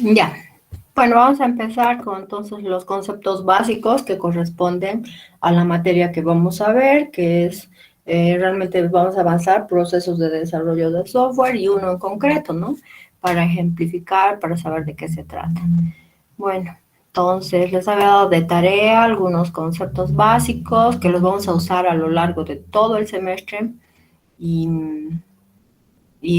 Ya. Bueno, vamos a empezar con entonces los conceptos básicos que corresponden a la materia que vamos a ver, que es realmente vamos a avanzar procesos de desarrollo de software y uno en concreto, ¿no? Para ejemplificar, para saber de qué se trata. Bueno, entonces les había dado de tarea algunos conceptos básicos que los vamos a usar a lo largo de todo el semestre y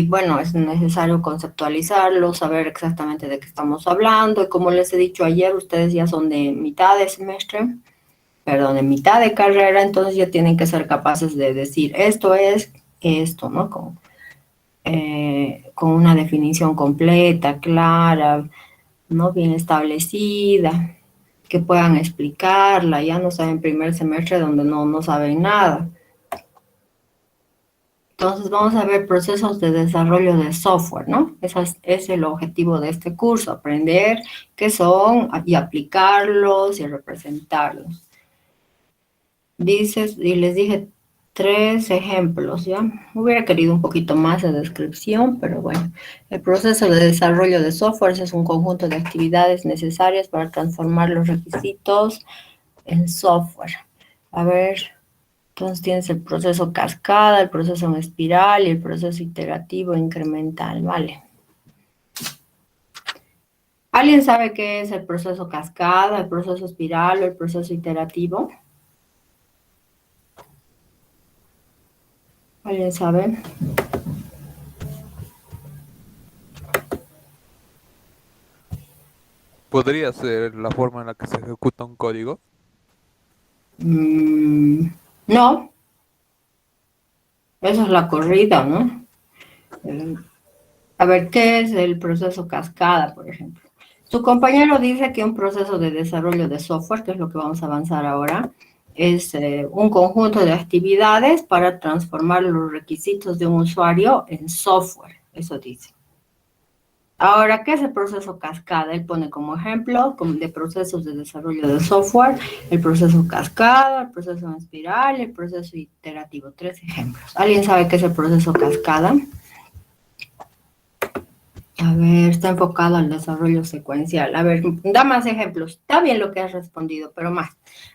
bueno, es necesario conceptualizarlo, saber exactamente de qué estamos hablando. Y como les he dicho ayer, ustedes ya son de mitad de semestre, perdón, de mitad de carrera, entonces ya tienen que ser capaces de decir esto es esto, ¿no? Con una definición completa, clara, ¿no? Bien establecida, que puedan explicarla. Ya no saben primer semestre donde no saben nada. Entonces vamos a ver procesos de desarrollo de software, ¿no? Ese es el objetivo de este curso, aprender qué son y aplicarlos y representarlos. Dices, y les dije tres ejemplos, ¿ya? Hubiera querido un poquito más de descripción, pero bueno. El proceso de desarrollo de software es un conjunto de actividades necesarias para transformar los requisitos en software. A ver, entonces tienes el proceso cascada, el proceso en espiral y el proceso iterativo incremental, ¿vale? ¿Alguien sabe qué es el proceso cascada, el proceso espiral o el proceso iterativo? ¿Alguien sabe? ¿Podría ser la forma en la que se ejecuta un código? Mm, no, esa es la corrida, ¿no? Eh, A ver, ¿qué es el proceso cascada, por ejemplo? Su compañero dice que un proceso de desarrollo de software, que es lo que vamos a avanzar ahora, es un conjunto de actividades para transformar los requisitos de un usuario en software, eso dice. Ahora, ¿qué es el proceso cascada? Él pone como ejemplo de procesos de desarrollo de software, el proceso cascada, el proceso en espiral, el proceso iterativo. Tres ejemplos. ¿Alguien sabe qué es el proceso cascada? A ver, está enfocado al desarrollo secuencial. A ver, da más ejemplos. Está bien lo que has respondido, pero más.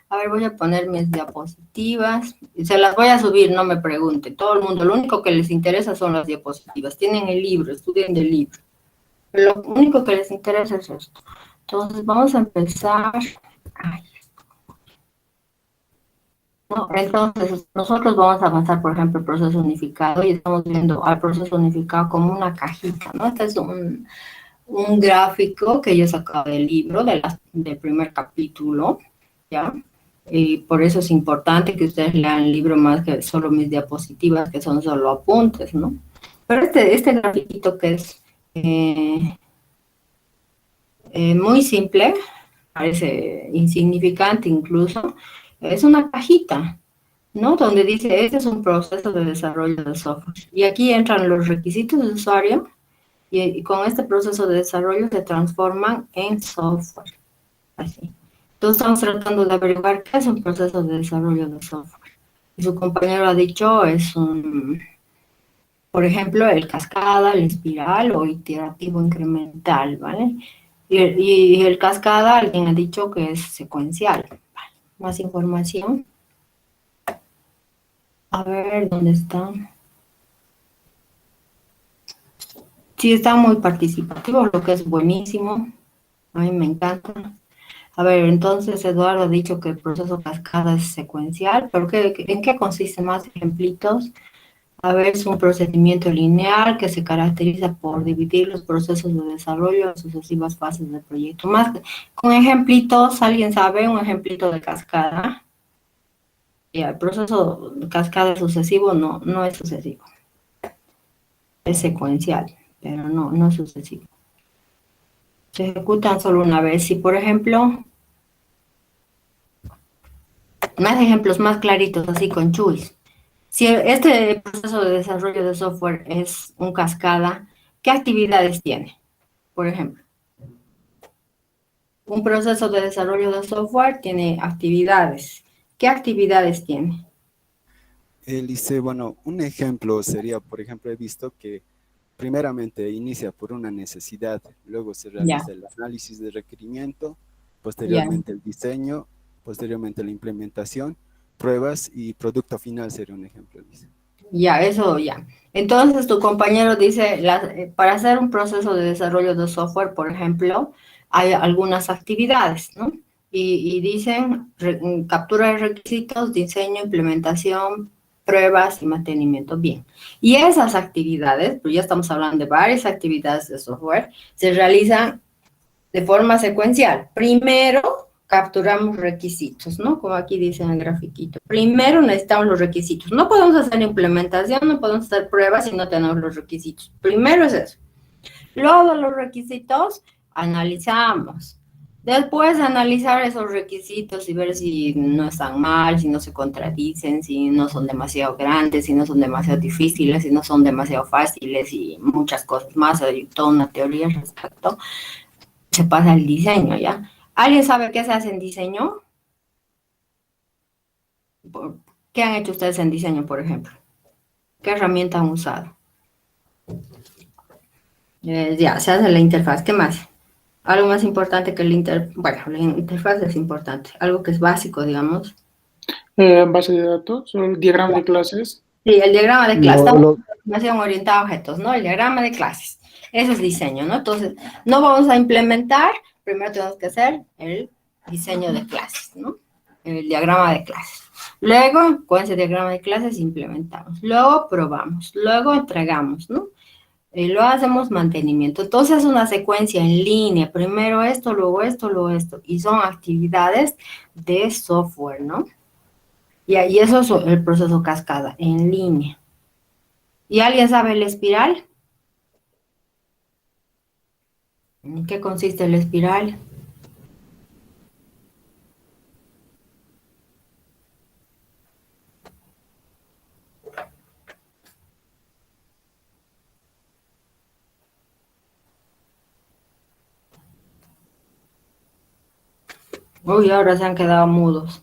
A ver, voy a poner mis diapositivas. Se las voy a subir, no me pregunte. Todo el mundo, lo único que les interesa son las diapositivas. Tienen el libro, estudien del libro. Lo único que les interesa es esto. Entonces, vamos a empezar. Ay, no, entonces, nosotros vamos a avanzar, por ejemplo, el proceso unificado y estamos viendo al proceso unificado como una cajita, ¿no? Este es un gráfico que yo sacaba del libro, del primer capítulo, ¿ya? Y por eso es importante que ustedes lean el libro más que solo mis diapositivas, que son solo apuntes, ¿no? Pero este grafiquito que es muy simple, parece insignificante incluso, es una cajita, ¿no? Donde dice, este es un proceso de desarrollo de software. Y aquí entran los requisitos de usuario y con este proceso de desarrollo se transforman en software. Así. Entonces estamos tratando de averiguar qué es un proceso de desarrollo de software. Y su compañero ha dicho es por ejemplo, el cascada, el espiral o iterativo incremental, ¿vale? Y el cascada, alguien ha dicho que es secuencial. Vale. Más información. A ver, ¿dónde está? Sí, están muy participativos, lo que es buenísimo. A mí me encanta. A ver, entonces Eduardo ha dicho que el proceso cascada es secuencial, pero ¿en qué consiste más ejemplitos? A ver, es un procedimiento lineal que se caracteriza por dividir los procesos de desarrollo en sucesivas fases del proyecto. Más con ejemplitos, ¿alguien sabe un ejemplito de cascada? Ya, el proceso de cascada sucesivo no es sucesivo, es secuencial, pero no es sucesivo. Se ejecutan solo una vez. Si, por ejemplo, más ejemplos más claritos, así con chuis. Si este proceso de desarrollo de software es un cascada, ¿qué actividades tiene? Por ejemplo, un proceso de desarrollo de software tiene actividades. ¿Qué actividades tiene? Él dice, bueno, un ejemplo sería, por ejemplo, he visto que primeramente inicia por una necesidad, luego se Ya, realiza el análisis de requerimiento, ya. posteriormente el diseño, posteriormente la implementación, pruebas y producto final sería un ejemplo, dice. Ya, eso ya. Entonces, tu compañero dice, para hacer un proceso de desarrollo de software, por ejemplo, hay algunas actividades, ¿no? Y dicen captura de requisitos, diseño, implementación, pruebas y mantenimiento. Bien. Y esas actividades, pues ya estamos hablando de varias actividades de software, se realizan de forma secuencial. Primero capturamos requisitos, ¿no? Como aquí dice en el grafiquito. Primero necesitamos los requisitos. No podemos hacer implementación, no podemos hacer pruebas si no tenemos los requisitos. Primero es eso. Luego de los requisitos, analizamos. Después de analizar esos requisitos y ver si no están mal, si no se contradicen, si no son demasiado grandes, si no son demasiado difíciles, si no son demasiado fáciles y muchas cosas más. Hay toda una teoría al respecto. Se pasa el diseño, ¿ya? ¿Alguien sabe qué se hace en diseño? ¿Qué han hecho ustedes en diseño, por ejemplo? ¿Qué herramienta han usado? Ya, se hace la interfaz. ¿Qué más? Algo más importante que Bueno, la interfaz es importante. Algo que es básico, digamos. Base de datos, o el diagrama de clases. Sí, el diagrama de clases. Lo, Estamos lo, en información orientada a objetos, ¿no? El diagrama de clases. Eso es diseño, ¿no? Entonces, no vamos a implementar. Primero tenemos que hacer el diseño de clases, ¿no? El diagrama de clases. Luego, con ese diagrama de clases implementamos. Luego probamos. Luego entregamos, ¿no? Y luego hacemos mantenimiento. Entonces, es una secuencia en línea. Primero esto, luego esto, luego esto. Y son actividades de software, ¿no? Y ahí eso es el proceso cascada, en línea. ¿Y alguien sabe el espiral? ¿En qué consiste el espiral? Uy, ahora se han quedado mudos.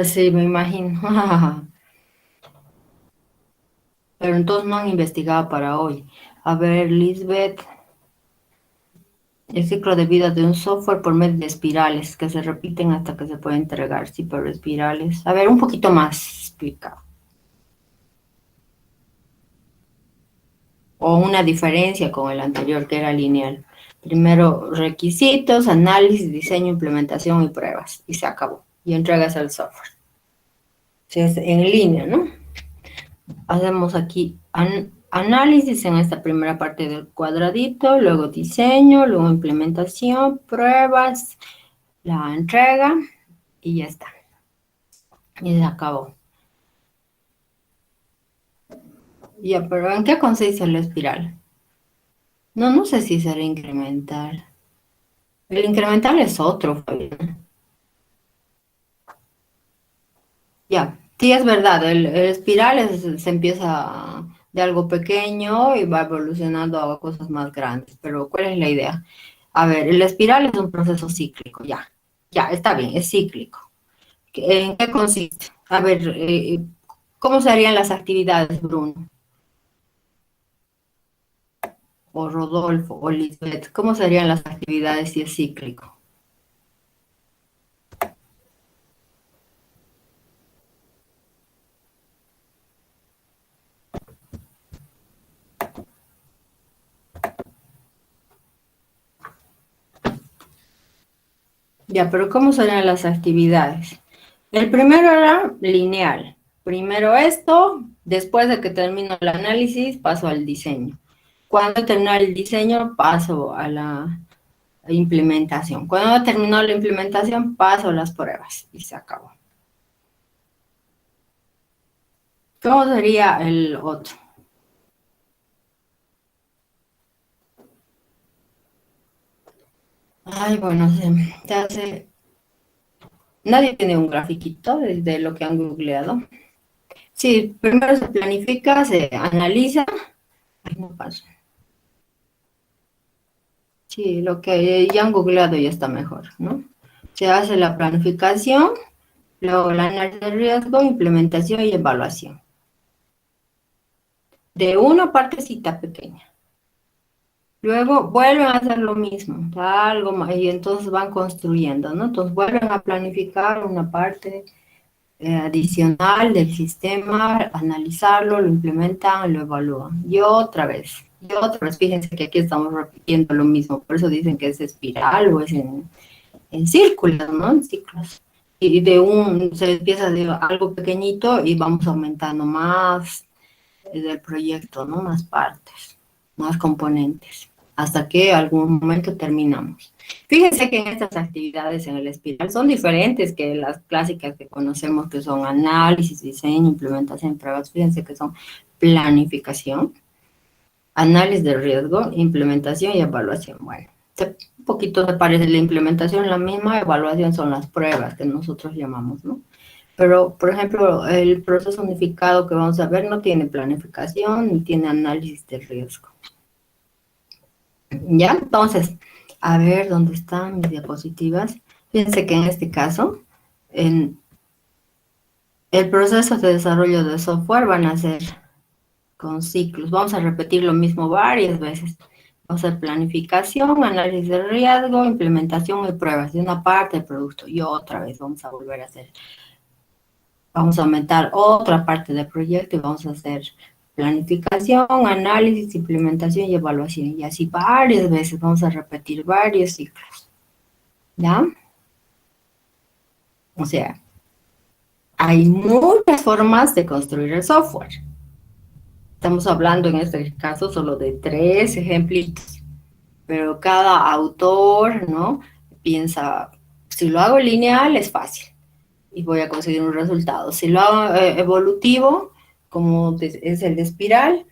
Sí, me imagino. Pero entonces no han investigado para hoy. A ver, Lisbeth, el ciclo de vida de un software por medio de espirales que se repiten hasta que se puede entregar. Sí, pero espirales. A ver, un poquito más explicado. O una diferencia con el anterior que era lineal. Primero requisitos, análisis, diseño, implementación y pruebas. Y se acabó. Y entregas el software. Si es en línea, ¿no? Hacemos aquí análisis en esta primera parte del cuadradito, luego diseño, luego implementación, pruebas, la entrega y ya está. Y se acabó. Ya, pero ¿en qué consiste la espiral? No, no sé si será incremental. El incremental es otro, Fabián. Ya, sí es verdad, el espiral se empieza de algo pequeño y va evolucionando a cosas más grandes, pero ¿cuál es la idea? A ver, el espiral es un proceso cíclico, ya, está bien, es cíclico. ¿En qué consiste? A ver, ¿cómo serían las actividades, Bruno? O Rodolfo, o Lisbeth, ¿cómo serían las actividades si es cíclico? Ya, pero ¿cómo serían las actividades? El primero era lineal. Primero esto, después de que termino el análisis, paso al diseño. Cuando termino el diseño, paso a la implementación. Cuando terminó la implementación, paso a las pruebas y se acabó. ¿Cómo sería el otro? Ay, bueno, se hace... Nadie tiene un grafiquito de lo que han googleado. Sí, primero se planifica, se analiza. Ay, no pasa. Sí, lo que ya han googleado ya está mejor, ¿no? Se hace la planificación, luego el análisis de riesgo, implementación y evaluación. De una partecita pequeña. Luego vuelven a hacer lo mismo, algo más, y entonces van construyendo, ¿no? Entonces vuelven a planificar una parte adicional del sistema, analizarlo, lo implementan, lo evalúan. Y otra vez, fíjense que aquí estamos repitiendo lo mismo, por eso dicen que es espiral o es en círculos, ¿no? En ciclos. Y se empieza de algo pequeñito y vamos aumentando más del proyecto, ¿no? Más partes, más componentes, hasta que algún momento terminamos. Fíjense que en estas actividades en el espiral son diferentes que las clásicas que conocemos, que son análisis, diseño, implementación, pruebas. Fíjense que son planificación, análisis de riesgo, implementación y evaluación. Bueno, un poquito se parece la implementación, la misma evaluación son las pruebas que nosotros llamamos, ¿no? Pero, por ejemplo, el proceso unificado que vamos a ver no tiene planificación ni tiene análisis de riesgo. ¿Ya? Entonces, a ver dónde están mis diapositivas. Fíjense que en este caso, en el proceso de desarrollo de software van a ser con ciclos. Vamos a repetir lo mismo varias veces. Vamos a hacer planificación, análisis de riesgo, implementación y pruebas de una parte del producto. Y otra vez vamos a volver a hacer. Vamos a aumentar otra parte del proyecto y vamos a hacer planificación, análisis, implementación y evaluación. Y así varias veces vamos a repetir varios ciclos. ¿Ya? O sea, hay muchas formas de construir el software. Estamos hablando en este caso solo de 3 ejemplitos. Pero cada autor, ¿no? Piensa, si lo hago lineal es fácil y voy a conseguir un resultado. Si lo hago evolutivo, como es el de espiral,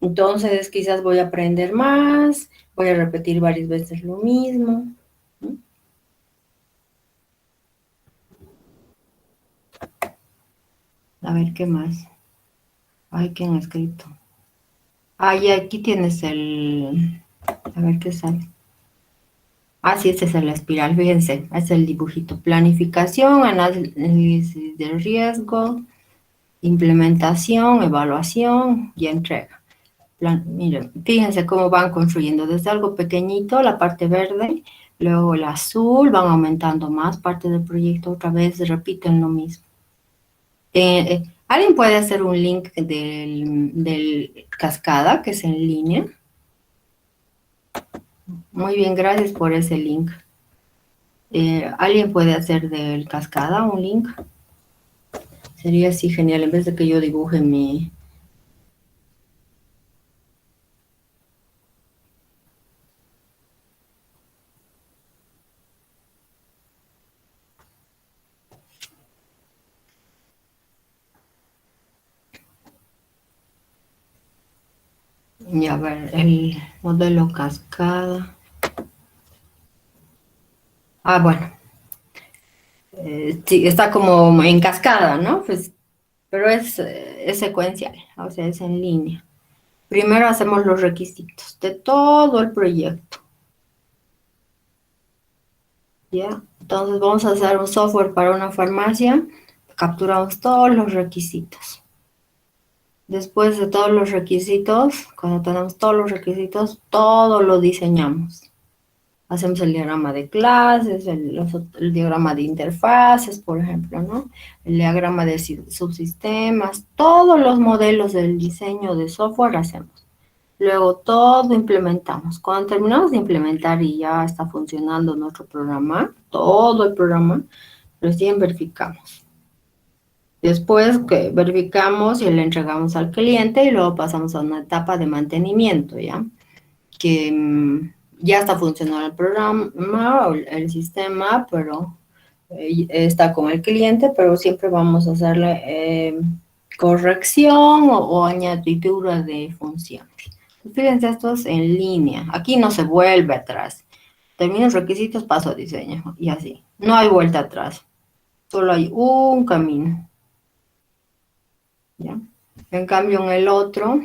entonces quizás voy a aprender más, voy a repetir varias veces lo mismo. ¿No? A ver, ¿qué más? Ay, ¿quién ha escrito? Ah, y aquí tienes el... A ver qué sale. Ah, sí, este es el espiral, fíjense, es el dibujito. Planificación, análisis de riesgo, implementación, evaluación y entrega. Miren, fíjense cómo van construyendo desde algo pequeñito, la parte verde, luego el azul, van aumentando más parte del proyecto, otra vez repiten lo mismo. ¿Alguien puede hacer un link del Cascada, que es en línea? Muy bien, gracias por ese link. ¿Alguien puede hacer del Cascada un link? Sería así genial, en vez de que yo dibuje mi... Y a ver, el modelo Cascada. Ah, bueno. Sí, está como en cascada, ¿no? Pues, pero es secuencial, o sea, es en línea. Primero hacemos los requisitos de todo el proyecto. ¿Ya? Entonces vamos a hacer un software para una farmacia. Capturamos todos los requisitos. Después de todos los requisitos, cuando tenemos todos los requisitos, todo lo diseñamos. Hacemos el diagrama de clases, el diagrama de interfaces, por ejemplo, ¿no? El diagrama de subsistemas, todos los modelos del diseño de software hacemos. Luego todo implementamos. Cuando terminamos de implementar y ya está funcionando nuestro programa, todo el programa, recién verificamos. Después que verificamos y le entregamos al cliente y luego pasamos a una etapa de mantenimiento, ¿ya? Que ya está funcionando el programa o el sistema, pero está con el cliente, pero siempre vamos a hacerle corrección o añadidura de funciones. Fíjense, esto es en línea. Aquí no se vuelve atrás. Termino los requisitos, paso a diseño y así. No hay vuelta atrás. Solo hay un camino. ¿Ya? En cambio, en el otro,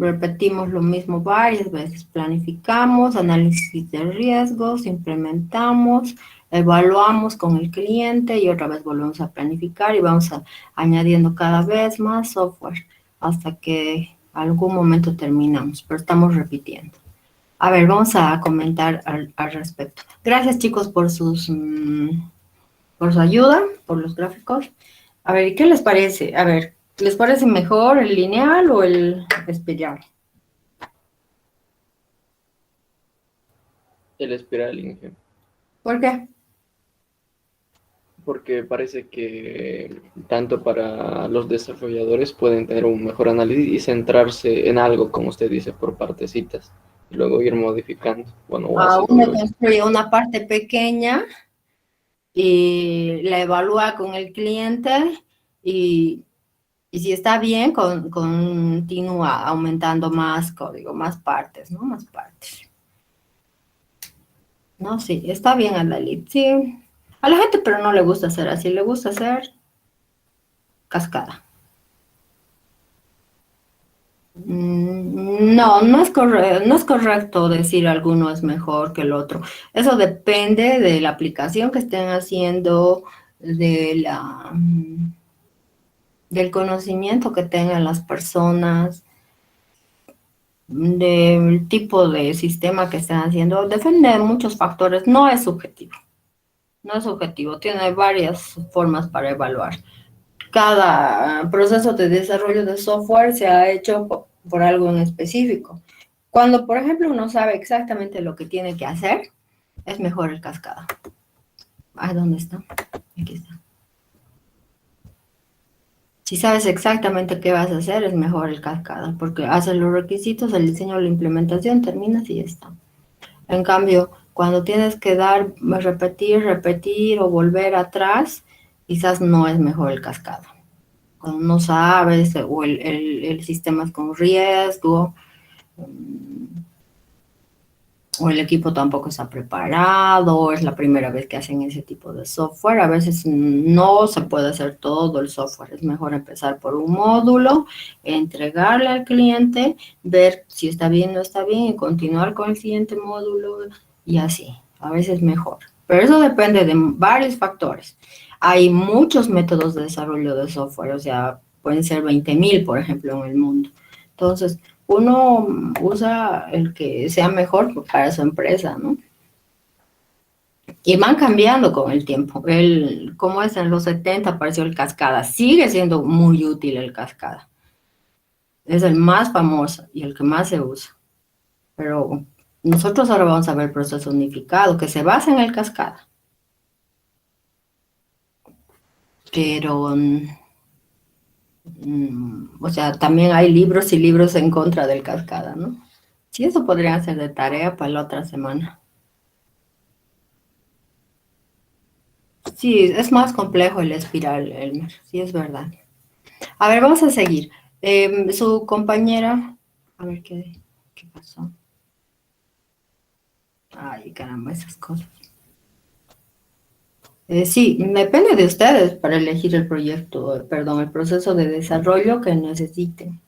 repetimos lo mismo varias veces, planificamos, análisis de riesgos, implementamos, evaluamos con el cliente y otra vez volvemos a planificar y vamos añadiendo cada vez más software hasta que algún momento terminamos, pero estamos repitiendo. A ver, vamos a comentar al respecto. Gracias, chicos, por su ayuda, por los gráficos. A ver, ¿qué les parece? A ver, ¿les parece mejor el lineal o el espiral? El espiral, Inge, ¿Por qué? porque parece que tanto para los desarrolladores pueden tener un mejor análisis y centrarse en algo, como usted dice, por partecitas, y luego ir modificando. Bueno, o así lo Uno veo yo. construye una parte pequeña y la evalúa con el cliente y si está bien, continúa aumentando más código, más partes, ¿no? Más partes. No, sí, está bien, Adalid, sí. A la gente, pero no le gusta hacer así, le gusta hacer cascada. No, no es correcto decir alguno es mejor que el otro. Eso depende de la aplicación que estén haciendo, del conocimiento que tengan las personas, del tipo de sistema que estén haciendo. Depende de muchos factores, no es subjetivo. No es subjetivo, tiene varias formas para evaluar. Cada proceso de desarrollo de software se ha hecho por algo en específico. Cuando, por ejemplo, uno sabe exactamente lo que tiene que hacer, es mejor el cascada. ¿Dónde está? Aquí está. Si sabes exactamente qué vas a hacer, es mejor el cascada, porque haces los requisitos, el diseño, la implementación, terminas y ya está. En cambio, cuando tienes que repetir o volver atrás, quizás no es mejor el cascada. Cuando no sabes o el sistema es con riesgo o el equipo tampoco está preparado, o es la primera vez que hacen ese tipo de software. A veces no se puede hacer todo el software. Es mejor empezar por un módulo, entregarle al cliente, ver si está bien o no está bien y continuar con el siguiente módulo y así. A veces mejor. Pero eso depende de varios factores. Hay muchos métodos de desarrollo de software, o sea, pueden ser 20.000, por ejemplo, en el mundo. Entonces, uno usa el que sea mejor para su empresa, ¿no? Y van cambiando con el tiempo. Como es en los 70 apareció el cascada, sigue siendo muy útil el cascada. Es el más famoso y el que más se usa. Pero nosotros ahora vamos a ver el proceso unificado, que se basa en el cascada. Pero, o sea, también hay libros y libros en contra del cascada, ¿no? Sí, eso podría ser de tarea para la otra semana. Sí, es más complejo el espiral, Elmer. Sí, es verdad. A ver, vamos a seguir. Su compañera, a ver qué pasó. Ay, caramba, esas cosas. Sí, depende de ustedes para elegir el proyecto, el proceso de desarrollo que necesiten.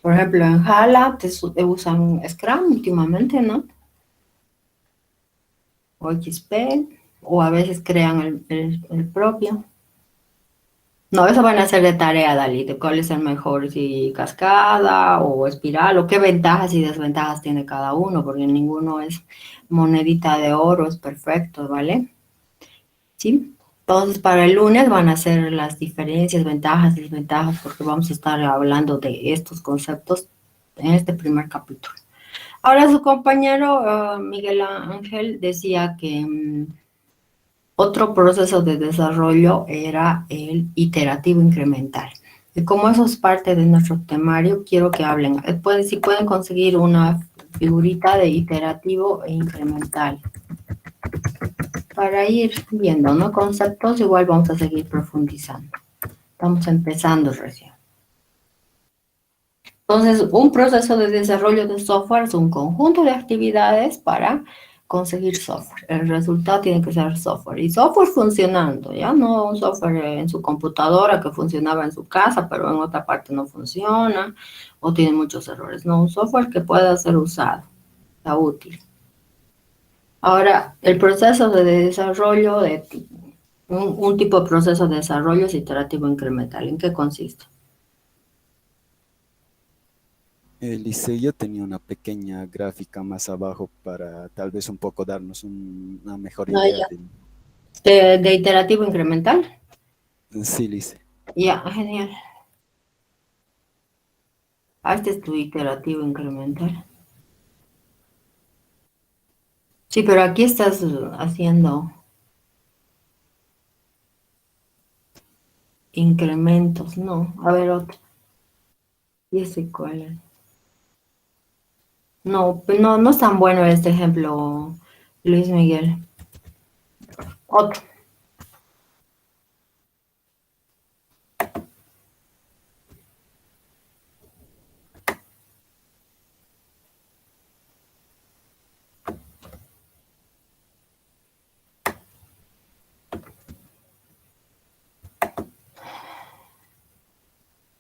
Por ejemplo, en Jala usan Scrum últimamente, ¿no? O XP, o a veces crean el propio. No, eso van a ser de tarea, Dalí, de cuál es el mejor, si cascada o espiral, o qué ventajas y desventajas tiene cada uno, porque ninguno es monedita de oro, es perfecto, ¿vale? ¿Sí? Entonces, para el lunes van a ser las diferencias, ventajas, desventajas, porque vamos a estar hablando de estos conceptos en este primer capítulo. Ahora su compañero Miguel Ángel decía que otro proceso de desarrollo era el iterativo incremental. Y como eso es parte de nuestro temario, quiero que hablen. Si pueden conseguir una figurita de iterativo e incremental. Para ir viendo, ¿no? Conceptos, igual vamos a seguir profundizando. Estamos empezando recién. Entonces, un proceso de desarrollo de software es un conjunto de actividades para conseguir software. El resultado tiene que ser software. Y software funcionando, ¿ya? No un software en su computadora que funcionaba en su casa, pero en otra parte no funciona o tiene muchos errores. No, un software que pueda ser usado, sea útil. Ahora, el proceso de desarrollo, un tipo de proceso de desarrollo es iterativo incremental. ¿En qué consiste? Yo tenía una pequeña gráfica más abajo para tal vez un poco darnos una mejor No, idea ya. de... De iterativo incremental. Sí, Lice. Ya, genial. Este es tu iterativo incremental. Sí, pero aquí estás haciendo incrementos, no. A ver, otro. ¿Y ese cuál es? No, no es tan bueno este ejemplo, Luis Miguel. Otro.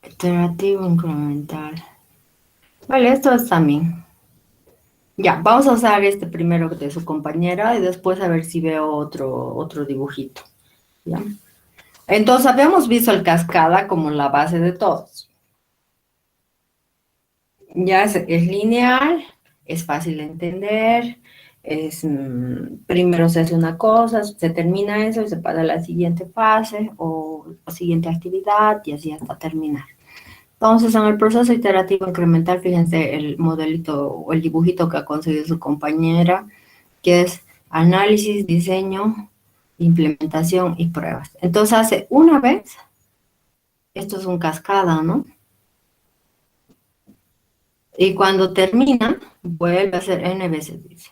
Iterativo incremental. Vale, esto es también. Ya, vamos a usar este primero de su compañera y después a ver si veo otro dibujito. ¿Ya? Entonces, habíamos visto el cascada como la base de todos. Ya es lineal, es fácil de entender, primero se hace una cosa, se termina eso y se pasa a la siguiente fase o siguiente actividad y así hasta terminar. Entonces, en el proceso iterativo incremental, fíjense el modelito o el dibujito que ha conseguido su compañera, que es análisis, diseño, implementación y pruebas. Entonces, hace una vez, esto es un cascada, ¿no? Y cuando termina, vuelve a hacer n veces, dice.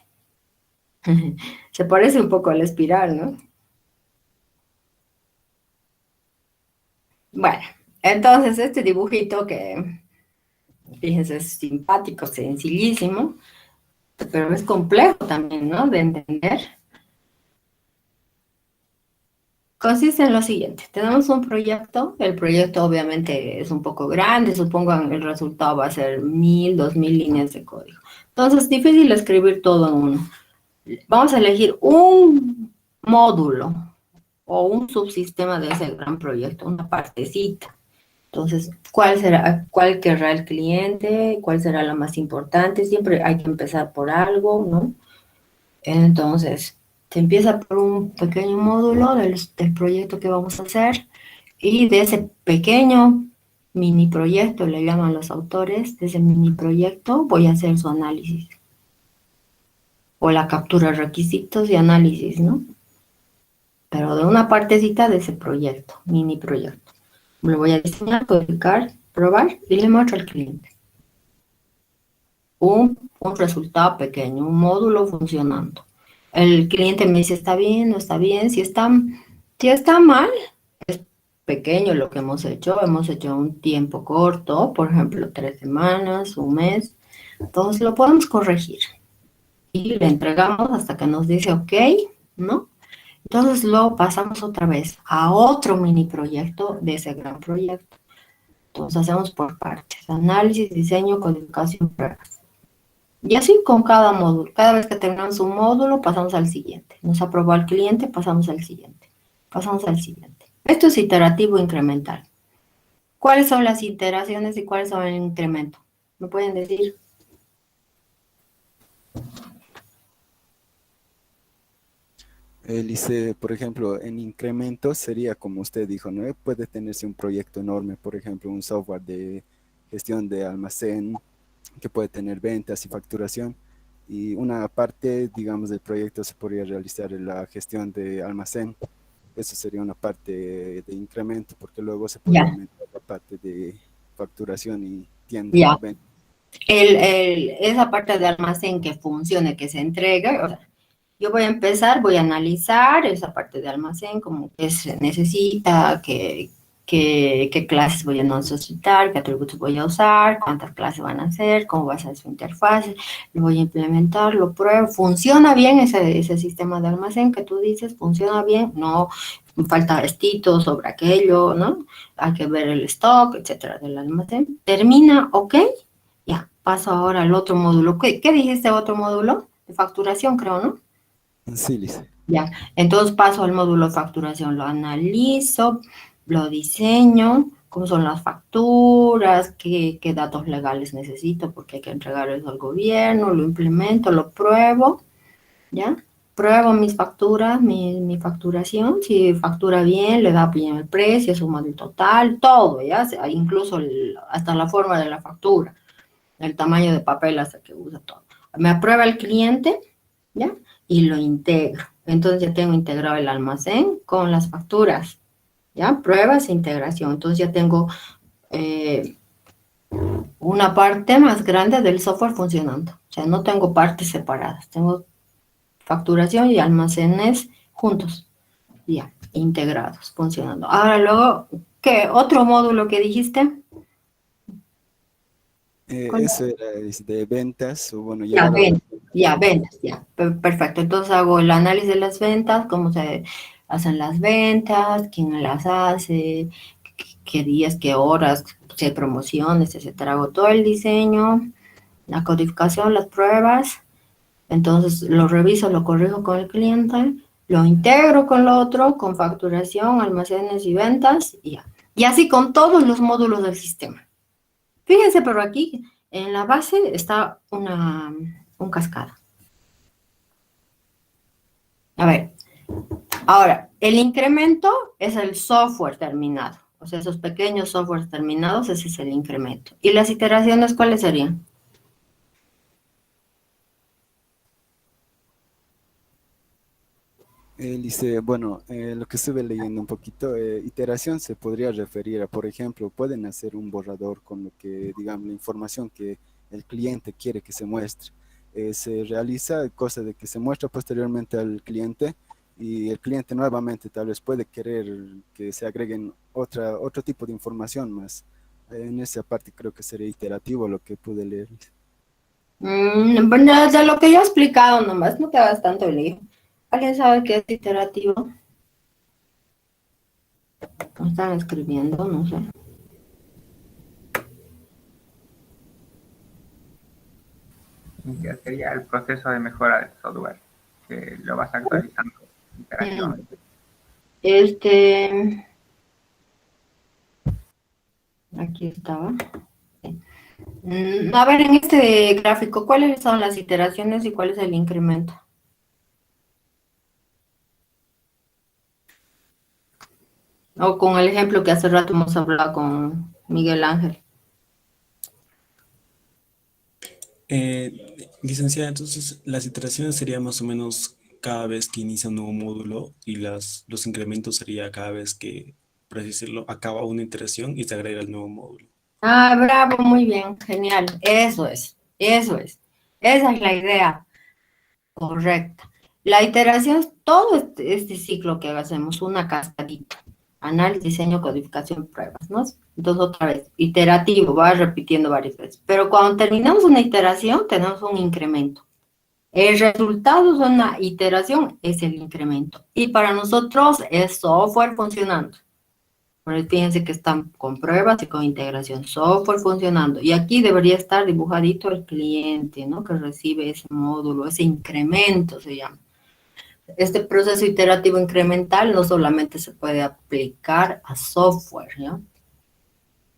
Se parece un poco a la espiral, ¿no? Bueno, entonces este dibujito que, fíjense, es simpático, sencillísimo, pero es complejo también, ¿no? De entender. Consiste en lo siguiente, tenemos un proyecto, el proyecto obviamente es un poco grande, supongo el resultado va a ser 1000, 2000 líneas de código. Entonces es difícil escribir todo en uno. Vamos a elegir un módulo o un subsistema de ese gran proyecto, una partecita. Entonces, cuál querrá el cliente? ¿Cuál será la más importante? Siempre hay que empezar por algo, ¿no? Entonces, se empieza por un pequeño módulo del proyecto que vamos a hacer y de ese pequeño mini proyecto, le llaman los autores, de ese mini proyecto voy a hacer su análisis o la captura de requisitos y análisis, ¿no? Pero de una partecita de ese proyecto, mini proyecto. Lo voy a diseñar, codificar, probar y le muestro al cliente. Un resultado pequeño, un módulo funcionando. El cliente me dice, está bien, no está bien. Si está mal, es pequeño lo que hemos hecho un tiempo corto, por ejemplo, 3 semanas, un mes. Entonces lo podemos corregir. Y le entregamos hasta que nos dice ok, ¿no? Entonces luego pasamos otra vez a otro mini proyecto de ese gran proyecto. Entonces hacemos por partes, análisis, diseño, codificación, pruebas. Y así con cada módulo. Cada vez que tengamos un módulo, pasamos al siguiente. Nos aprobó el cliente, pasamos al siguiente. Pasamos al siguiente. Esto es iterativo incremental. ¿Cuáles son las iteraciones y cuáles son el incremento? ¿Me pueden decir? Lice, por ejemplo, en incrementos sería como usted dijo, ¿no? Puede tenerse un proyecto enorme, por ejemplo, un software de gestión de almacén que puede tener ventas y facturación. Y una parte, digamos, del proyecto se podría realizar en la gestión de almacén. Eso sería una parte de incremento, porque luego se podría aumentar la parte de facturación y tienda. Ya. Esa parte de almacén que funcione, que se entregue, o sea, yo voy a empezar, voy a analizar esa parte de almacén, como que se necesita, qué clases voy a necesitar, qué atributos voy a usar, cuántas clases van a hacer, cómo va a ser su interfaz, lo voy a implementar, lo pruebo. ¿Funciona bien ese sistema de almacén que tú dices? ¿Funciona bien? No, falta esto sobre aquello, ¿no? Hay que ver el stock, etcétera, del almacén. Termina, ok, ya, paso ahora al otro módulo. ¿Qué dijiste otro módulo? De facturación, creo, ¿no? Sí, Lice. Ya, entonces paso al módulo de facturación, lo analizo, lo diseño, cómo son las facturas, qué datos legales necesito porque hay que entregar eso al gobierno, lo implemento, lo pruebo, ¿ya? Pruebo mis facturas, mi facturación, si factura bien, le da bien el precio, suma el total, todo, ¿ya? Incluso hasta la forma de la factura, el tamaño de papel hasta que usa todo. Me aprueba el cliente, ¿ya? Y lo integro. Entonces ya tengo integrado el almacén con las facturas, ¿ya? Pruebas e integración. Entonces ya tengo una parte más grande del software funcionando. O sea, no tengo partes separadas. Tengo facturación y almacenes juntos, ya, integrados, funcionando. Ahora luego, ¿qué otro módulo que dijiste? ¿Cuál? Eso era de ventas, o bueno, Ya, llevar a la... ventas, ya, perfecto. Entonces hago el análisis de las ventas, cómo se hacen las ventas, quién las hace, qué días, qué horas, si hay promociones, etcétera. Hago todo el diseño, la codificación, las pruebas. Entonces lo reviso, lo corrijo con el cliente, lo integro con lo otro, con facturación, almacenes y ventas, y ya. Y así con todos los módulos del sistema. Fíjense, pero aquí en la base está un cascada. A ver, ahora, el incremento es el software terminado. O sea, esos pequeños softwares terminados, ese es el incremento. ¿Y las iteraciones cuáles serían? Lice, bueno, lo que estuve leyendo un poquito, iteración se podría referir a, por ejemplo, pueden hacer un borrador con lo que, digamos, la información que el cliente quiere que se muestre. Se realiza, cosa de que se muestra posteriormente al cliente y el cliente nuevamente tal vez puede querer que se agreguen otro tipo de información más. En esa parte creo que sería iterativo lo que pude leer. Bueno, de lo que yo he explicado nomás, no te hagas tanto lío. ¿Alguien sabe qué es iterativo? ¿No están escribiendo? No sé. Que sería el proceso de mejora del software, que lo vas actualizando interactivamente. Aquí estaba. A ver, en este gráfico, ¿cuáles son las iteraciones y cuál es el incremento? O con el ejemplo que hace rato hemos hablado con Miguel Ángel. Licenciada, entonces las iteraciones serían más o menos cada vez que inicia un nuevo módulo y los incrementos sería cada vez que, por así decirlo, acaba una iteración y se agrega el nuevo módulo. Ah, bravo, muy bien, genial. Eso es, eso es. Esa es la idea correcta. La iteración es todo este ciclo que hacemos, una cascadita. Análisis, diseño, codificación, pruebas, ¿no? Entonces, otra vez, iterativo, va repitiendo varias veces. Pero cuando terminamos una iteración, tenemos un incremento. El resultado de una iteración es el incremento. Y para nosotros es software funcionando. Pero fíjense que están con pruebas y con integración, software funcionando. Y aquí debería estar dibujadito el cliente, ¿no? Que recibe ese módulo, ese incremento se llama. Este proceso iterativo incremental no solamente se puede aplicar a software, ¿no?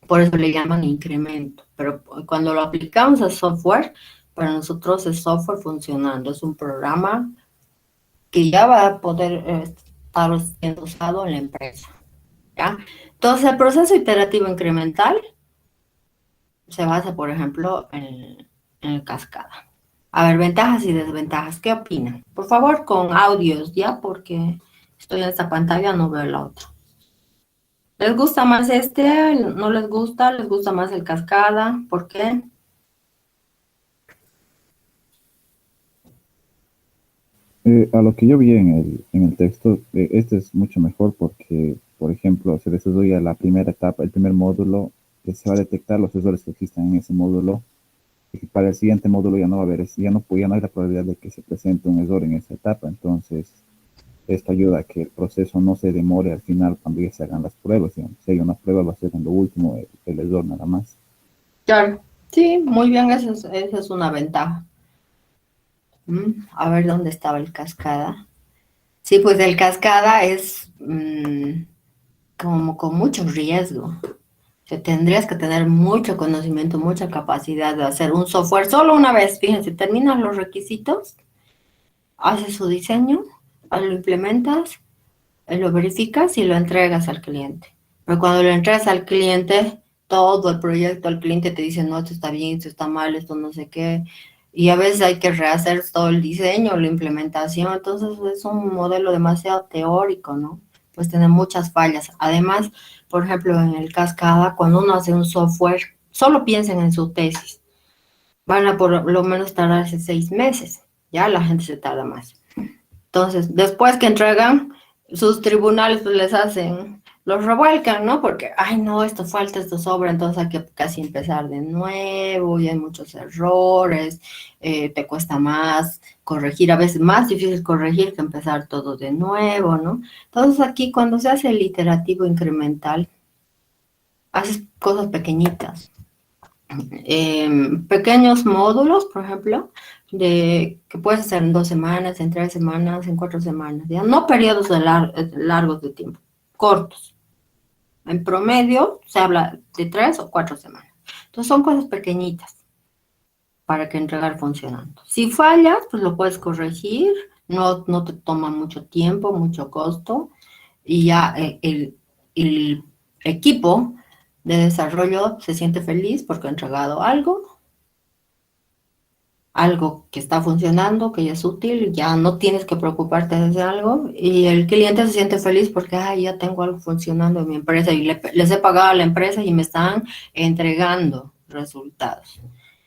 Por eso le llaman incremento. Pero cuando lo aplicamos a software, para nosotros es software funcionando. Es un programa que ya va a poder estar siendo usado en la empresa, ¿ya? Entonces, el proceso iterativo incremental se basa, por ejemplo, en cascada. A ver, ventajas y desventajas. ¿Qué opinan? Por favor, con audios, ¿ya? Porque estoy en esta pantalla, no veo la otra. ¿Les gusta más este? ¿No les gusta? ¿Les gusta más el cascada? ¿Por qué? A lo que yo vi en el texto, este es mucho mejor porque, por ejemplo, se desarrolla la primera etapa, el primer módulo, que se va a detectar los errores que existen en ese módulo, y para el siguiente módulo ya no va a haber, ya no hay la probabilidad de que se presente un error en esa etapa. Entonces, esto ayuda a que el proceso no se demore al final cuando ya se hagan las pruebas. Digamos. Si hay una prueba, va a ser en lo último el error nada más. Claro, sí, muy bien, esa es una ventaja. A ver dónde estaba el cascada. Sí, pues el cascada es como con mucho riesgo. O sea, tendrías que tener mucho conocimiento, mucha capacidad de hacer un software solo una vez. Fíjense, terminas los requisitos, haces su diseño, lo implementas, lo verificas y lo entregas al cliente. Pero cuando lo entregas al cliente, todo el proyecto, el cliente te dice, no, esto está bien, esto está mal, esto no sé qué. Y a veces hay que rehacer todo el diseño, la implementación. Entonces es un modelo demasiado teórico, ¿no? Pues tiene muchas fallas. Además, por ejemplo, en el Cascada, cuando uno hace un software, solo piensen en su tesis. Van a por lo menos tardarse 6 meses. Ya la gente se tarda más. Entonces, después que entregan, sus tribunales pues, les hacen, los revuelcan, ¿no? Porque, ay, no, esto falta, esto sobra, entonces hay que casi empezar de nuevo, y hay muchos errores, te cuesta más corregir, a veces más difícil corregir que empezar todo de nuevo, ¿no? Entonces aquí cuando se hace el iterativo incremental, haces cosas pequeñitas, pequeños módulos, por ejemplo, que puedes hacer en 2 semanas, en 3 semanas, en 4 semanas, ¿ya? No periodos largos de tiempo, cortos. En promedio se habla de 3 o 4 semanas. Entonces son cosas pequeñitas para que entregar funcionando. Si fallas, pues lo puedes corregir, no te toma mucho tiempo, mucho costo, y ya el equipo de desarrollo se siente feliz porque ha entregado algo que está funcionando, que ya es útil, ya no tienes que preocuparte de algo, y el cliente se siente feliz porque ya tengo algo funcionando en mi empresa y les he pagado a la empresa y me están entregando resultados.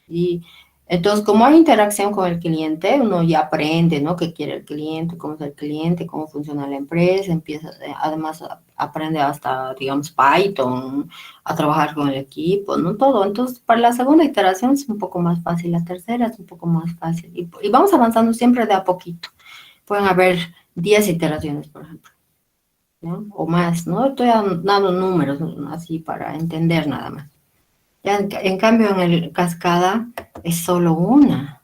Y entonces, como hay interacción con el cliente, uno ya aprende, ¿no? ¿Qué quiere el cliente? ¿Cómo es el cliente? ¿Cómo funciona la empresa? Empieza, además, aprende hasta, digamos, Python, a trabajar con el equipo, ¿no? Todo. Entonces, para la segunda iteración es un poco más fácil, la tercera es un poco más fácil. Y vamos avanzando siempre de a poquito. Pueden haber 10 iteraciones, por ejemplo, ¿no? O más, ¿no? Estoy dando números, ¿no? Así para entender nada más. Ya en cambio, en el Cascada es solo una.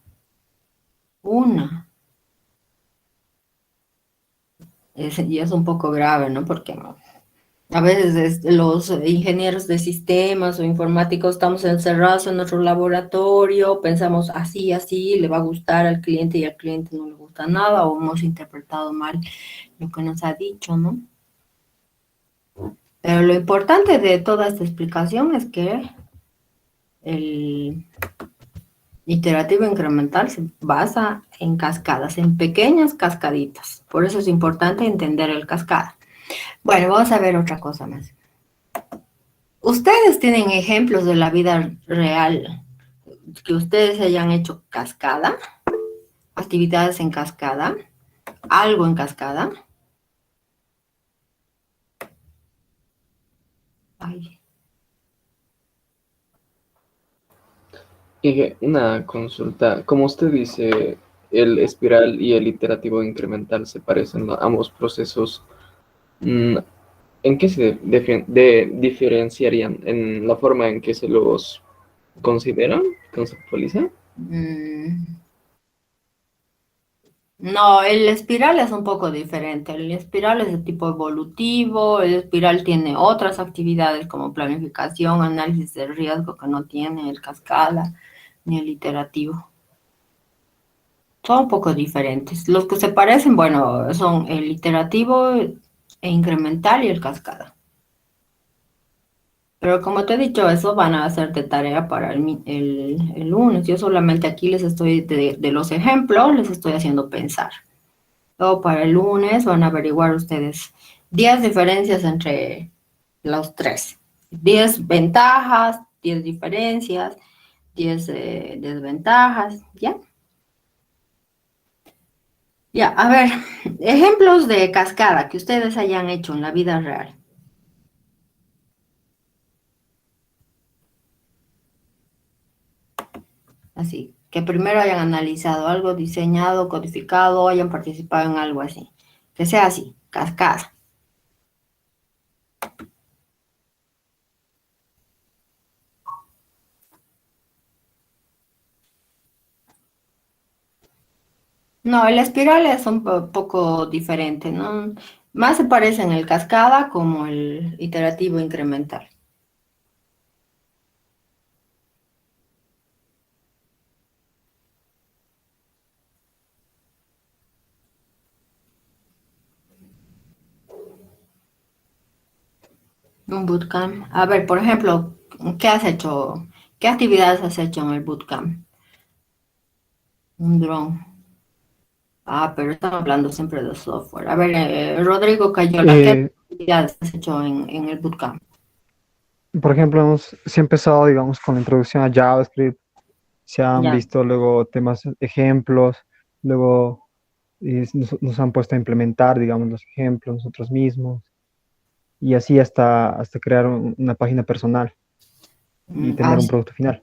Y es un poco grave, ¿no? Porque a veces los ingenieros de sistemas o informáticos estamos encerrados en nuestro laboratorio, pensamos así, le va a gustar al cliente y al cliente no le gusta nada, o hemos interpretado mal lo que nos ha dicho, ¿no? Pero lo importante de toda esta explicación es que el iterativo incremental se basa en cascadas, en pequeñas cascaditas. Por eso es importante entender el cascada. Bueno, vamos a ver otra cosa más. ¿Ustedes tienen ejemplos de la vida real que ustedes hayan hecho cascada? ¿Actividades en cascada? ¿Algo en cascada? Ay. Y una consulta, como usted dice, el espiral y el iterativo incremental se parecen a ambos procesos. ¿En qué se diferenciarían? ¿En la forma en que se los consideran, conceptualizan? No, el espiral es un poco diferente. El espiral es de tipo evolutivo, el espiral tiene otras actividades como planificación, análisis de riesgo que no tiene el cascada ni el iterativo. Son un poco diferentes. Los que se parecen, bueno, son el iterativo e incremental y el cascada. Pero como te he dicho, eso van a hacer de tarea para el lunes. Yo solamente aquí les estoy, de los ejemplos, les estoy haciendo pensar. Luego para el lunes van a averiguar ustedes 10 diferencias entre los tres. 10 ventajas, 10 diferencias, 10 desventajas, ¿ya? Ya, a ver, ejemplos de cascada que ustedes hayan hecho en la vida real. Así, que primero hayan analizado algo, diseñado, codificado, hayan participado en algo así. Que sea así, cascada. No, el espiral es un poco diferente, ¿no? Más se parece en el cascada como el iterativo incremental. Un bootcamp. A ver, por ejemplo, ¿qué has hecho? ¿Qué actividades has hecho en el bootcamp? Un dron. Ah, pero estamos hablando siempre de software. A ver, Rodrigo Cayola, ¿qué Eh, actividades has hecho en el bootcamp? por ejemplo, se ha empezado, digamos, con la introducción a JavaScript, se han Ya. visto luego temas, ejemplos, luego nos han puesto a implementar, digamos, los ejemplos nosotros mismos, y así hasta crear una página personal y tener un Sí, producto final.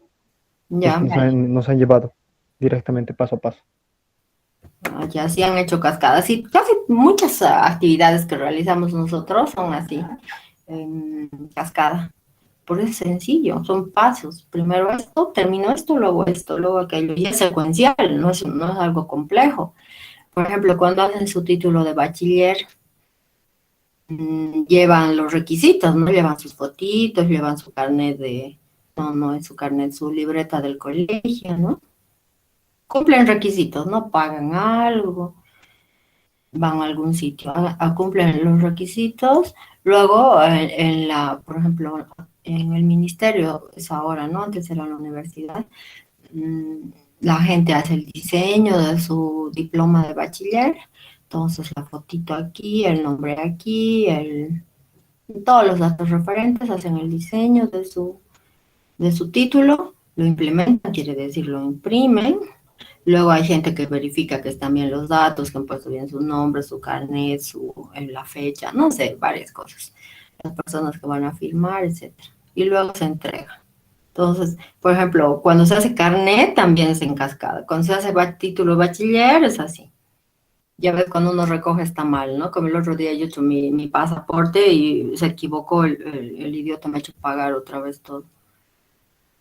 ya, Entonces nos han llevado directamente paso a paso. ya sí han hecho cascadas. Y casi muchas actividades que realizamos nosotros son así, en cascada. Por eso es sencillo, son pasos. Primero esto, termino esto, luego aquello. Y es secuencial, no es algo complejo. Por ejemplo, cuando hacen su título de bachiller, llevan los requisitos, ¿no? Llevan sus fotitos, llevan su carnet no es su carnet, su libreta del colegio, ¿no? Cumplen requisitos, ¿no? Pagan algo, van a algún sitio, cumplen los requisitos. Luego, por ejemplo, en el ministerio, es ahora, ¿no? Antes era la universidad, mm, la gente hace el diseño de su diploma de bachiller, entonces la fotito aquí, el nombre aquí, todos los datos referentes, hacen el diseño de su título, lo implementan, quiere decir, lo imprimen. Luego hay gente que verifica que están bien los datos, que han puesto bien su nombre, su carnet, la fecha, no sé, varias cosas. Las personas que van a firmar, etcétera. Y luego se entrega. Entonces, por ejemplo, cuando se hace carnet, también es en cascada. Cuando se hace título de bachiller, es así. Ya ves, cuando uno recoge está mal, ¿no? Como el otro día yo he hecho mi pasaporte y se equivocó, el idiota me ha hecho pagar otra vez todo.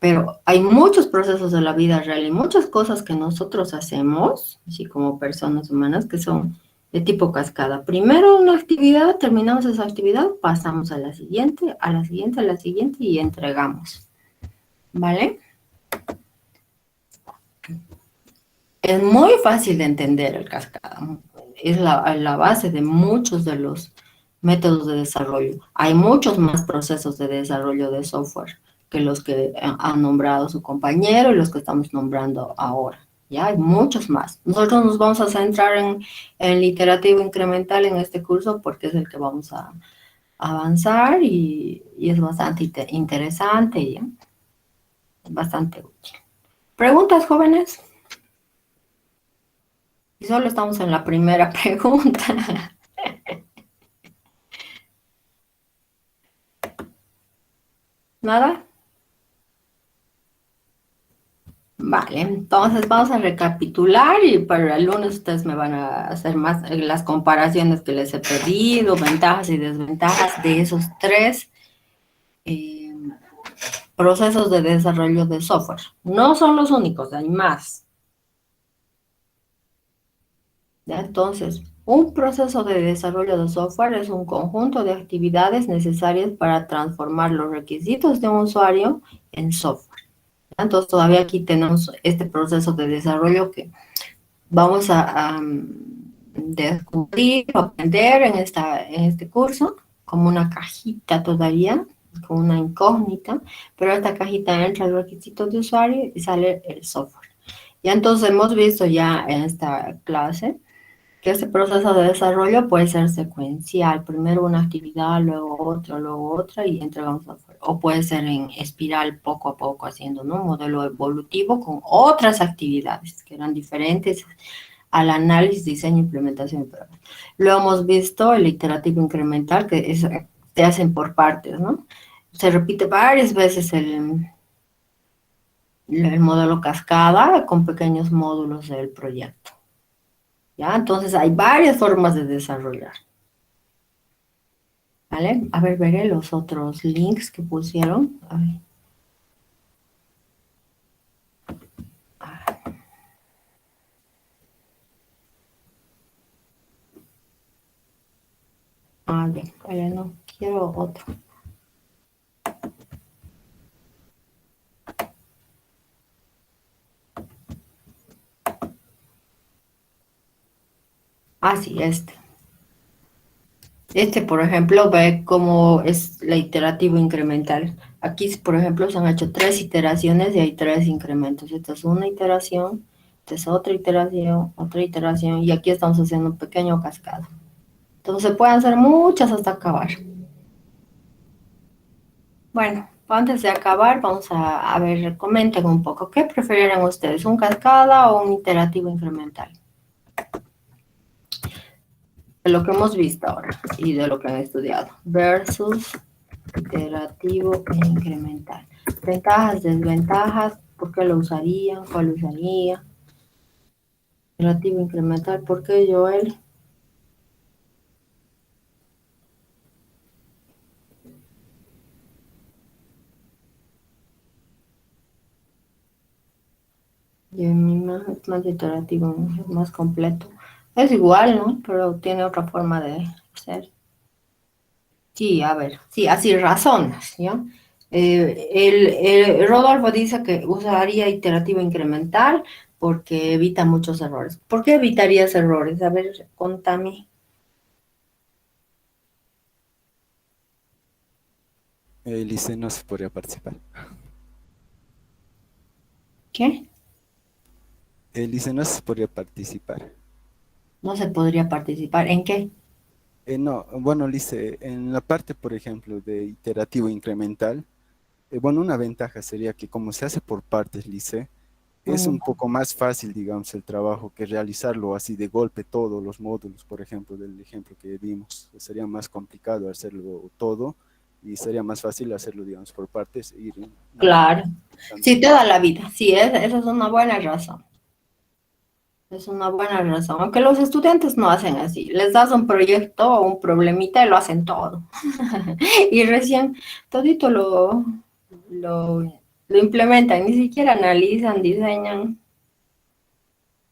Pero hay muchos procesos de la vida real y muchas cosas que nosotros hacemos, así como personas humanas, que son de tipo cascada. Primero una actividad, terminamos esa actividad, pasamos a la siguiente, a la siguiente, a la siguiente y entregamos. ¿Vale? Es muy fácil de entender el cascada. Es la base de muchos de los métodos de desarrollo. Hay muchos más procesos de desarrollo de software que los que ha nombrado su compañero y los que estamos nombrando ahora. Ya hay muchos más. Nosotros nos vamos a centrar en el iterativo incremental en este curso porque es el que vamos a avanzar y es bastante interesante, ¿ya? Bastante útil. ¿Preguntas, jóvenes? Y solo estamos en la primera pregunta. ¿Nada? Vale, entonces vamos a recapitular y para el lunes ustedes me van a hacer más las comparaciones que les he pedido, ventajas y desventajas de esos tres procesos de desarrollo de software. No son los únicos, hay más. ¿Ya? Entonces, un proceso de desarrollo de software es un conjunto de actividades necesarias para transformar los requisitos de un usuario en software. Entonces, todavía aquí tenemos este proceso de desarrollo que vamos a descubrir o aprender en este curso, como una cajita todavía, como una incógnita, pero esta cajita entra el requisito de usuario y sale el software. Y entonces hemos visto ya en esta clase que este proceso de desarrollo puede ser secuencial, primero una actividad, luego otra y entregamos software. O puede ser en espiral, poco a poco, haciendo, ¿no? Un modelo evolutivo con otras actividades que eran diferentes al análisis, diseño, implementación y prueba. Lo hemos visto, el iterativo incremental, que es, te hacen por partes, ¿no? Se repite varias veces el modelo cascada con pequeños módulos del proyecto. ¿Ya? Entonces hay varias formas de desarrollar. ¿Vale? A ver, veré los otros links que pusieron. A ver. Bien, vale, no, quiero otro. Sí, este. Este, por ejemplo, ve cómo es la iterativo incremental. Aquí, por ejemplo, se han hecho 3 iteraciones y hay 3 incrementos. Esta es una iteración, esta es otra iteración, y aquí estamos haciendo un pequeño cascado. Entonces, se pueden hacer muchas hasta acabar. Bueno, antes de acabar, vamos a ver, comenten un poco. ¿Qué preferirían ustedes, un cascada o un iterativo incremental? De lo que hemos visto ahora y de lo que han estudiado, versus iterativo e incremental. Ventajas, desventajas, ¿por qué lo usarían? ¿Cuál usaría? Iterativo incremental, ¿por qué, Joel? Y en mi es más iterativo, es más completo. Es igual, ¿no? Pero tiene otra forma de ser. Sí, a ver, sí, así razonas, ¿ya? Rodolfo dice que usaría iterativo incremental porque evita muchos errores. ¿Por qué evitarías errores? A ver, contame. Lice no se podría participar. ¿Qué? Lice no se podría participar. No se podría participar. ¿En qué? No, bueno, Lice, en la parte, por ejemplo, de iterativo incremental, bueno, una ventaja sería que como se hace por partes, Lice, es un poco más fácil, digamos, el trabajo que realizarlo así de golpe, todos los módulos, por ejemplo, del ejemplo que vimos. Sería más complicado hacerlo todo y sería más fácil hacerlo, digamos, por partes. Claro. Sí, toda la vida. Sí, esa es una buena razón. Es una buena razón. Aunque los estudiantes no hacen así. Les das un proyecto o un problemita y lo hacen todo. Y recién todito lo implementan. Ni siquiera analizan, diseñan.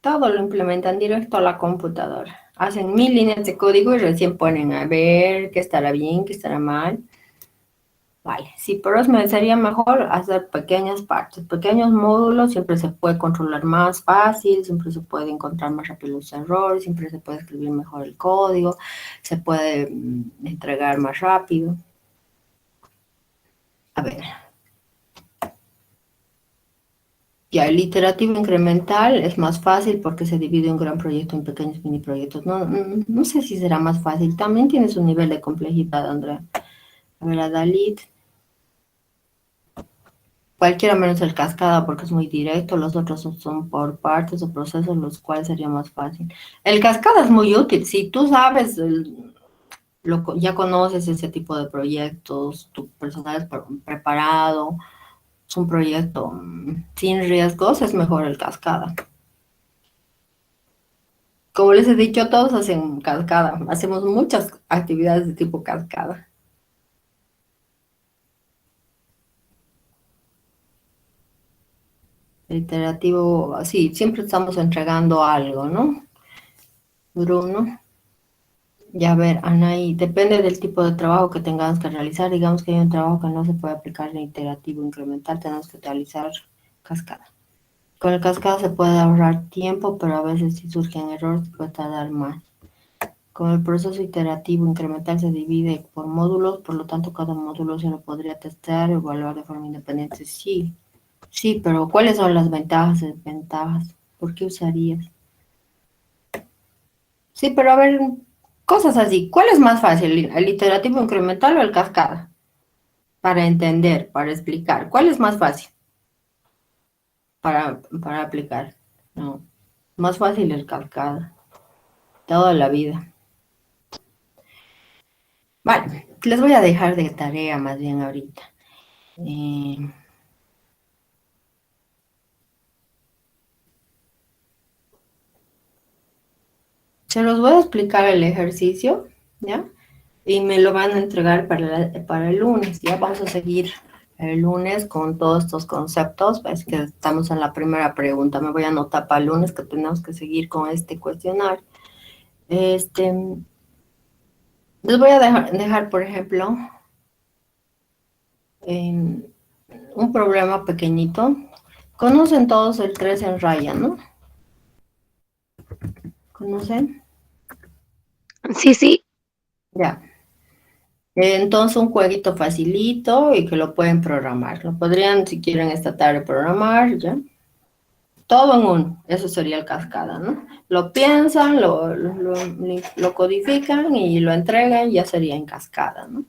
Todo lo implementan directo a la computadora. Hacen 1000 líneas de código y recién ponen a ver qué estará bien, qué estará mal. Vale, sí, pero me sería mejor hacer pequeñas partes, pequeños módulos, siempre se puede controlar más fácil, siempre se puede encontrar más rápido los errores, siempre se puede escribir mejor el código, se puede entregar más rápido. A ver. Ya, el iterativo incremental es más fácil porque se divide un gran proyecto en pequeños mini proyectos. No sé si será más fácil. También tiene su nivel de complejidad, Andrea. A ver, a Dalit. Cualquiera menos el cascada porque es muy directo, los otros son por partes o procesos, los cuales sería más fácil. El cascada es muy útil, si tú sabes, ya conoces ese tipo de proyectos, tu personal es preparado, es un proyecto sin riesgos, es mejor el cascada. Como les he dicho, todos hacen cascada, hacemos muchas actividades de tipo cascada. Iterativo, sí, siempre estamos entregando algo, ¿no? Bruno. Ya a ver, Anaí, depende del tipo de trabajo que tengamos que realizar. Digamos que hay un trabajo que no se puede aplicar en iterativo incremental, tenemos que realizar cascada. Con el cascada se puede ahorrar tiempo, pero a veces si surgen errores puede tardar más. Con el proceso iterativo incremental se divide por módulos, por lo tanto cada módulo se lo podría testar o evaluar de forma independiente. Sí, sí, pero ¿cuáles son las ventajas y desventajas? ¿Por qué usarías? Sí, pero a ver, cosas así. ¿Cuál es más fácil, el iterativo incremental o el cascada? Para entender, para explicar. ¿Cuál es más fácil para aplicar? No. Más fácil el cascada. Toda la vida. Vale, les voy a dejar de tarea más bien ahorita. Se los voy a explicar el ejercicio, ¿ya? Y me lo van a entregar para el lunes. Ya vamos a seguir el lunes con todos estos conceptos. Es que estamos en la primera pregunta. Me voy a anotar para el lunes que tenemos que seguir con este cuestionario. Les voy a dejar, por ejemplo, un problema pequeñito. Conocen todos el 3 en raya, ¿no? ¿Conocen? Sí, sí. Ya. Entonces un jueguito facilito y que lo pueden programar. Lo podrían, si quieren, esta tarde programar, ¿ya? Todo en uno. Eso sería el cascada, ¿no? Lo piensan, lo codifican y lo entregan, ya sería en cascada, ¿no?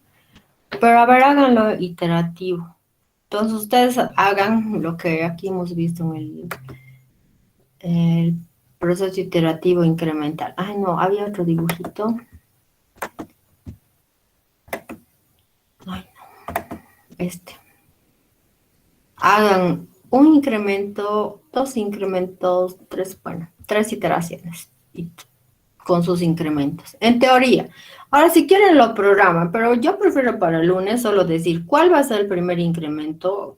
Pero a ver, háganlo iterativo. Entonces ustedes hagan lo que aquí hemos visto en el proceso iterativo incremental. Ay, no, había otro dibujito. Ay, no. Hagan un incremento, dos incrementos, tres iteraciones con sus incrementos. En teoría. Ahora, si quieren lo programan, pero yo prefiero para el lunes solo decir cuál va a ser el primer incremento,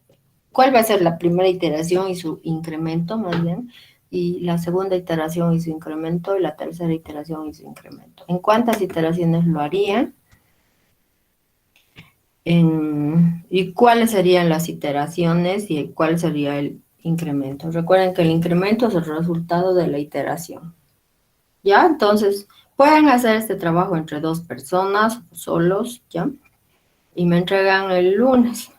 cuál va a ser la primera iteración y su incremento, más bien, y la segunda iteración y su incremento, y la tercera iteración y su incremento. ¿En cuántas iteraciones lo harían? ¿Y cuáles serían las iteraciones y cuál sería el incremento? Recuerden que el incremento es el resultado de la iteración. ¿Ya? Entonces, pueden hacer este trabajo entre dos personas, solos, ¿ya? Y me entregan el lunes.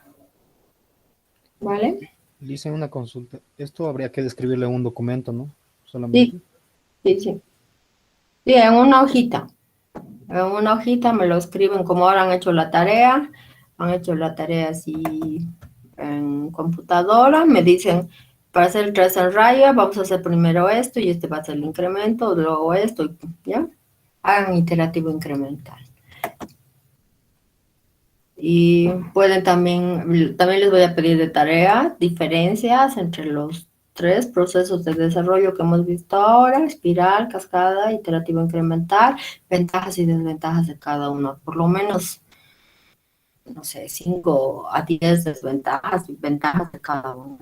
¿Vale? Le hice una consulta. Esto habría que describirle en un documento, ¿no? Solamente. Sí. Sí, en una hojita. En una hojita me lo escriben como ahora han hecho la tarea. Han hecho la tarea así en computadora. Me dicen, para hacer el 3 en raya, vamos a hacer primero esto y este va a ser el incremento, luego esto, ¿ya? Hagan iterativo incremental. Y pueden también les voy a pedir de tarea diferencias entre los 3 procesos de desarrollo que hemos visto ahora: espiral, cascada, iterativo incremental, ventajas y desventajas de cada uno. Por lo menos, no sé, 5 a 10 desventajas y ventajas de cada uno.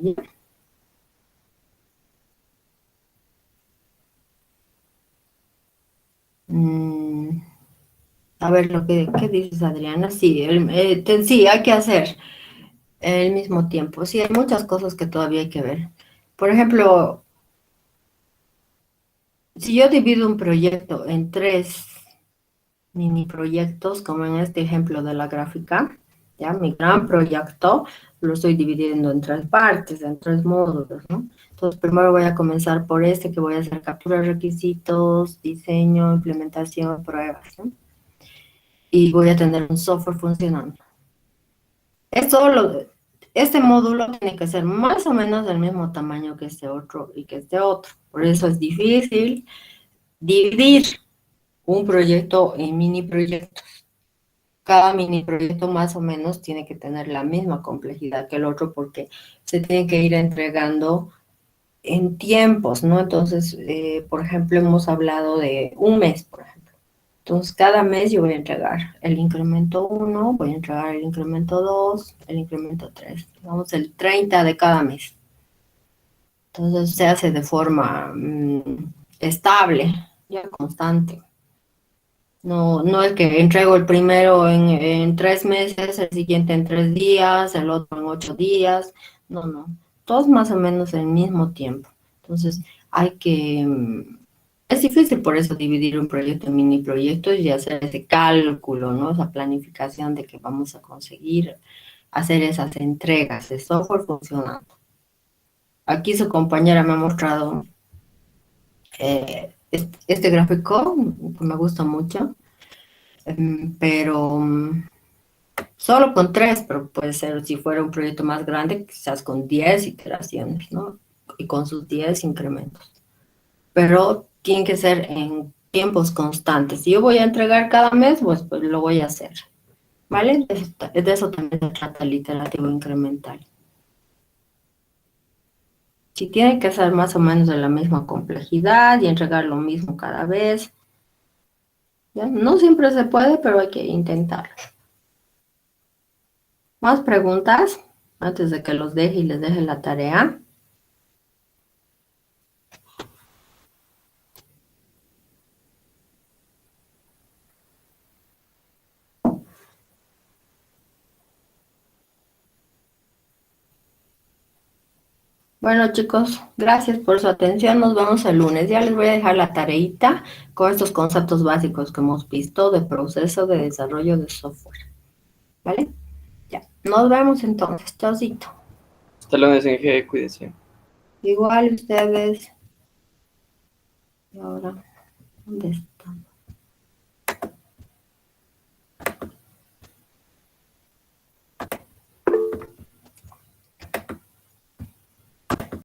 A ver, ¿qué dices, Adriana? Sí, sí, hay que hacer al mismo tiempo. Sí, hay muchas cosas que todavía hay que ver. Por ejemplo, si yo divido un proyecto en 3 mini proyectos, como en este ejemplo de la gráfica, ya mi gran proyecto lo estoy dividiendo en 3 partes, en 3 módulos, ¿no? Entonces, primero voy a comenzar por este, que voy a hacer captura de requisitos, diseño, implementación, pruebas, ¿no? Y voy a tener un software funcionando. Este módulo tiene que ser más o menos del mismo tamaño que este otro y que este otro. Por eso es difícil dividir un proyecto en mini proyectos. Cada mini proyecto más o menos tiene que tener la misma complejidad que el otro porque se tiene que ir entregando en tiempos, ¿no? Entonces, por ejemplo, hemos hablado de un mes, por ejemplo. Entonces, cada mes yo voy a entregar el incremento 1, voy a entregar el incremento 2, el incremento 3. Digamos, el 30 de cada mes. Entonces, se hace de forma estable, ya constante. No es que entrego el primero en 3 meses, el siguiente en 3 días, el otro en 8 días. No. Todos más o menos en el mismo tiempo. Entonces, hay que... Es difícil por eso dividir un proyecto en mini proyectos y hacer ese cálculo, ¿no? Esa planificación de que vamos a conseguir hacer esas entregas de software funcionando. Aquí su compañera me ha mostrado este gráfico, que me gusta mucho, pero solo con 3, pero puede ser, si fuera un proyecto más grande, quizás con 10 iteraciones, ¿no? Y con sus 10 incrementos. pero tiene que ser en tiempos constantes. Si yo voy a entregar cada mes, pues lo voy a hacer, ¿vale? De eso también se trata el iterativo incremental. Si tiene que ser más o menos de la misma complejidad y entregar lo mismo cada vez, ¿ya? No siempre se puede, pero hay que intentarlo. ¿Más preguntas? Antes de que los deje y les deje la tarea. Bueno, chicos, gracias por su atención. Nos vemos el lunes. Ya les voy a dejar la tareita con estos conceptos básicos que hemos visto de proceso de desarrollo de software. ¿Vale? Ya. Nos vemos entonces. Chaucito. Hasta lunes, Inge, cuídense. Igual ustedes. Y ahora, ¿dónde está?